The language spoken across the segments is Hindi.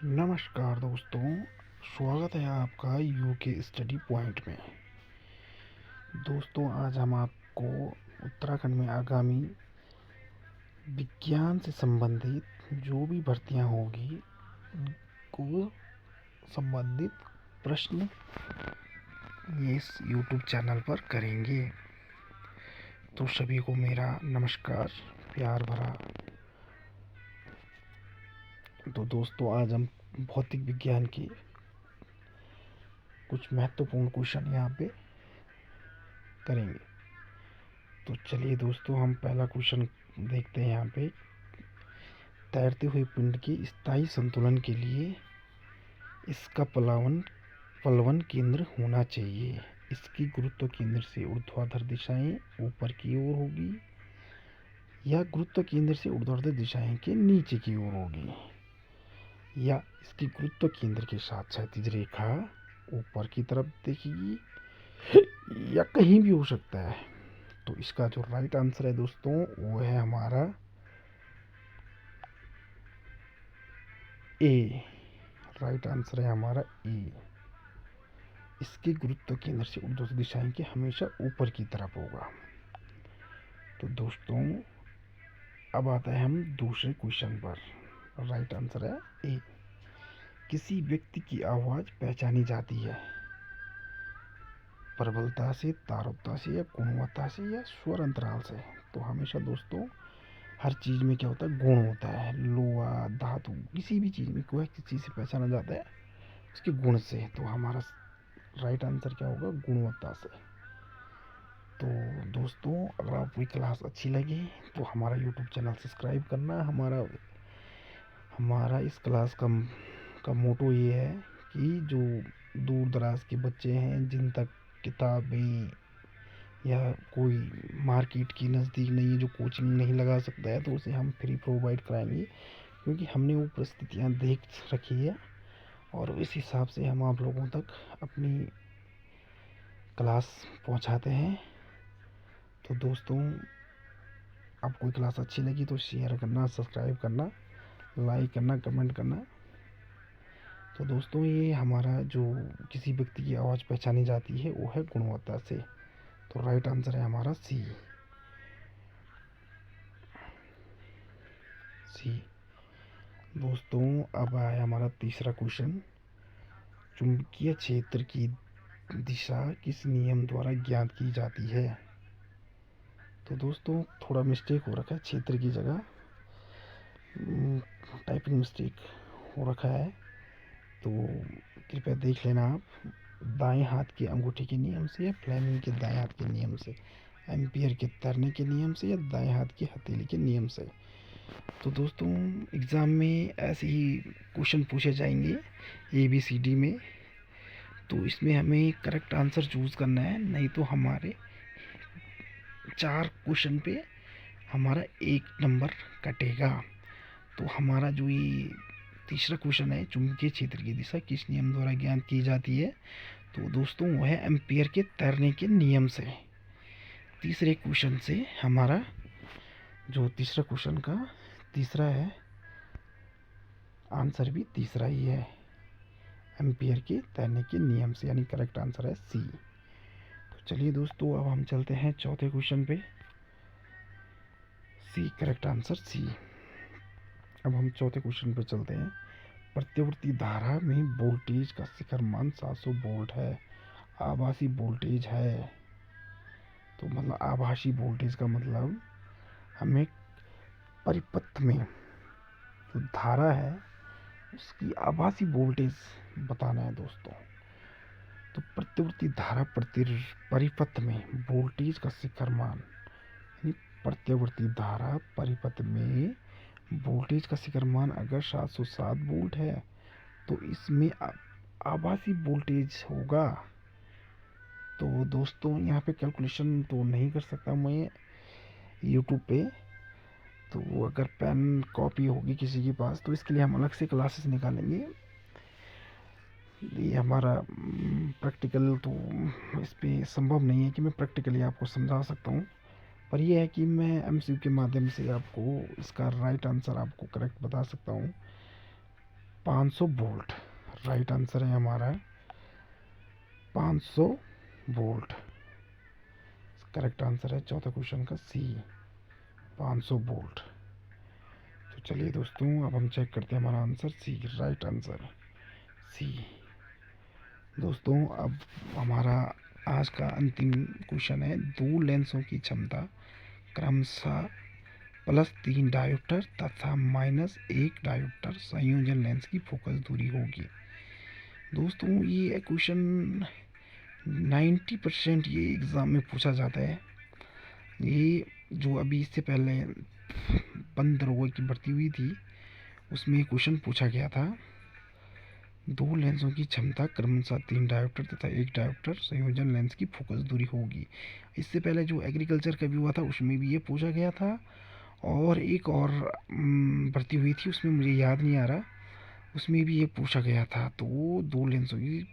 नमस्कार दोस्तों, स्वागत है आपका यूके स्टडी पॉइंट में। दोस्तों, आज हम आपको उत्तराखंड में आगामी विज्ञान से संबंधित जो भी भर्तियां होगी उनको संबंधित प्रश्न इस यूट्यूब चैनल पर करेंगे। तो सभी को मेरा नमस्कार, प्यार भरा। तो दोस्तों, आज हम भौतिक विज्ञान के कुछ महत्वपूर्ण क्वेश्चन यहाँ पे करेंगे। तो चलिए दोस्तों, हम पहला क्वेश्चन देखते हैं। यहाँ पे तैरते हुए पिंड के स्थायी संतुलन के लिए इसका पलवन केंद्र होना चाहिए। इसकी गुरुत्व केंद्र से ऊर्ध्वाधर दिशाएं ऊपर की ओर होगी या गुरुत्व केंद्र से ऊर्ध्वाधर दिशाएं के नीचे की ओर होगी, या इसकी गुरुत्व केंद्र के साथ क्षैतिज रेखा ऊपर की तरफ देखेगी, या कहीं भी हो सकता है। तो इसका जो राइट आंसर है दोस्तों वो है हमारा ए। राइट आंसर है हमारा ए। इसके गुरुत्व केंद्र से ऊर्ध्वाधर दिशाएं के हमेशा ऊपर की तरफ होगा। तो दोस्तों, अब आता है हम दूसरे क्वेश्चन पर। राइट आंसर है ए। किसी व्यक्ति की आवाज पहचानी जाती है प्रबलता से, तारुता से, या गुणवत्ता से, या स्वर अंतराल से। तो हमेशा दोस्तों हर चीज़ में क्या होता है, गुण होता है। लोहा, धातु, किसी भी चीज़ में कोई किसी चीज़ से पहचाना जाता है उसके गुण से। तो हमारा राइट आंसर क्या होगा, गुणवत्ता से। तो दोस्तों, अगर आपको क्लास अच्छी लगी तो हमारा यूट्यूब चैनल सब्सक्राइब करना। हमारा इस क्लास का मोटो ये है कि जो दूर दराज के बच्चे हैं जिन तक किताबें या कोई मार्केट की नज़दीक नहीं है, जो कोचिंग नहीं लगा सकता है, तो उसे हम फ्री प्रोवाइड कराएंगे, क्योंकि हमने वो परिस्थितियाँ देख रखी है और इस हिसाब से हम आप लोगों तक अपनी क्लास पहुंचाते हैं। तो दोस्तों, आपको क्लास अच्छी लगी तो शेयर करना, सब्सक्राइब करना, लाइक करना, कमेंट करना। तो दोस्तों, ये हमारा जो किसी व्यक्ति की आवाज़ पहचानी जाती है वो है गुणवत्ता से। तो राइट आंसर है हमारा सी। दोस्तों, अब आया हमारा तीसरा क्वेश्चन। चुंबकीय क्षेत्र की दिशा किस नियम द्वारा ज्ञात की जाती है? तो दोस्तों, थोड़ा मिस्टेक हो रखा है, क्षेत्र की जगह टाइपिंग मिस्टेक हो रखा है, तो कृपया देख लेना आप। दाएं हाथ के अंगूठे के नियम से, या फ्लेमिंग के दाएं हाथ के नियम से, एम्पियर के तैरने के नियम से, या दाएं हाथ की हथेली के नियम से। तो दोस्तों, एग्ज़ाम में ऐसे ही क्वेश्चन पूछे जाएंगे ABCD में। तो इसमें हमें करेक्ट आंसर चूज़ करना है, नहीं तो हमारे 4 क्वेश्चन पे हमारा 1 नंबर कटेगा। तो हमारा जो ये तीसरा क्वेश्चन है, चुंबकीय क्षेत्र की दिशा किस नियम द्वारा ज्ञात की जाती है, तो दोस्तों वो है एम्पियर के तैरने के नियम से। तीसरे क्वेश्चन से हमारा जो तीसरा क्वेश्चन का तीसरा है, आंसर भी तीसरा ही है, एम्पियर के तैरने के नियम से, यानी करेक्ट आंसर है सी। तो चलिए दोस्तों, अब हम चलते हैं चौथे क्वेश्चन पे। सी, करेक्ट आंसर सी। अब हम चौथे क्वेश्चन पे चलते हैं। प्रत्यावर्ती धारा में वोल्टेज का शिखर मान 700 वोल्ट है, आभासी वोल्टेज है। तो मतलब आभासी वोल्टेज का मतलब हमें परिपथ में जो धारा है उसकी आभासी वोल्टेज बताना है दोस्तों। तो प्रत्यावर्ती धारा परिपथ में वोल्टेज का शिखर मान, यानी प्रत्यावर्ती धारा परिपथ में वोल्टेज का शिखर मान अगर 707 वोल्ट है तो इसमें आभासी वोल्टेज होगा। तो दोस्तों, यहाँ पे कैलकुलेशन तो नहीं कर सकता मैं यूट्यूब पे, तो अगर पेन कॉपी होगी किसी के पास तो इसके लिए हम अलग से क्लासेस निकालेंगे। ये हमारा प्रैक्टिकल तो इस पर संभव नहीं है कि मैं प्रैक्टिकली आपको समझा सकता हूँ, पर यह है कि मैं MCQ के माध्यम से आपको इसका राइट आंसर आपको करेक्ट बता सकता हूँ। 500 वोल्ट राइट आंसर है हमारा 500 वोल्ट। करेक्ट आंसर है चौथे क्वेश्चन का सी 500 वोल्ट। तो चलिए दोस्तों अब हम चेक करते हैं हमारा answer C right answer C. दोस्तों अब हमारा आज का अंतिम क्वेश्चन है, दो लेंसों की क्षमता क्रमशः +3 डायोप्टर तथा -1 डायोप्टर संयोजन लेंस की फोकस दूरी होगी। दोस्तों ये क्वेश्चन 90% ये एग्ज़ाम में पूछा जाता है। ये जो अभी इससे पहले 15 दरोगा की भर्ती हुई थी उसमें क्वेश्चन पूछा गया था, दो लेंसों की क्षमता क्रमशः 3 डायोप्टर तथा 1 डायोप्टर संयोजन लेंस की फोकस दूरी होगी। इससे पहले जो एग्रीकल्चर का भी हुआ था उसमें भी ये पूछा गया था, और एक और भर्ती हुई थी उसमें मुझे याद नहीं आ रहा, उसमें भी ये पूछा गया था। तो दो लेंसों की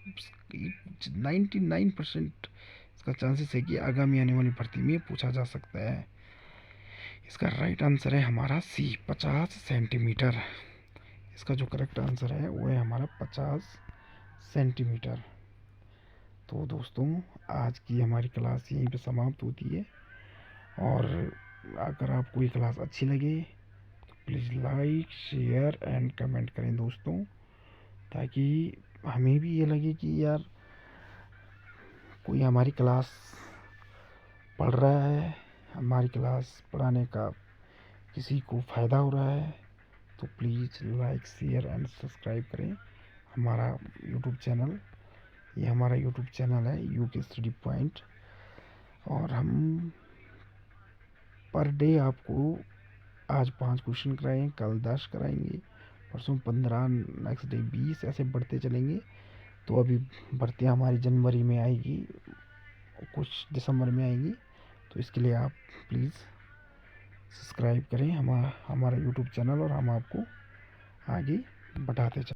99% इसका चांसेस है कि आगामी आने वाली भर्ती में पूछा जा सकता है। इसका राइट आंसर है हमारा सी 50 सेंटीमीटर। इसका जो करेक्ट आंसर है वो है हमारा 50 सेंटीमीटर। तो दोस्तों आज की हमारी क्लास यहीं पे समाप्त होती है, और अगर आपको ये क्लास अच्छी लगे तो please like share and comment करें दोस्तों, ताकि हमें भी ये लगे कि यार कोई हमारी क्लास पढ़ रहा है, हमारी क्लास पढ़ाने का किसी को फ़ायदा हो रहा है। तो please like share and subscribe करें हमारा यूट्यूब चैनल। ये हमारा यूट्यूब चैनल है यूके स्टडी पॉइंट, और हम पर डे आपको आज 5 क्वेश्चन कराएं, कल 10 कराएंगे, परसों 15, नेक्स्ट डे 20, ऐसे बढ़ते चलेंगे। तो अभी भर्तियाँ हमारी जनवरी में आएगी, कुछ दिसंबर में आएगी, तो इसके लिए आप प्लीज़ सब्सक्राइब करें हमारा यूट्यूब चैनल, और हम आपको आगे बढ़ाते चलें।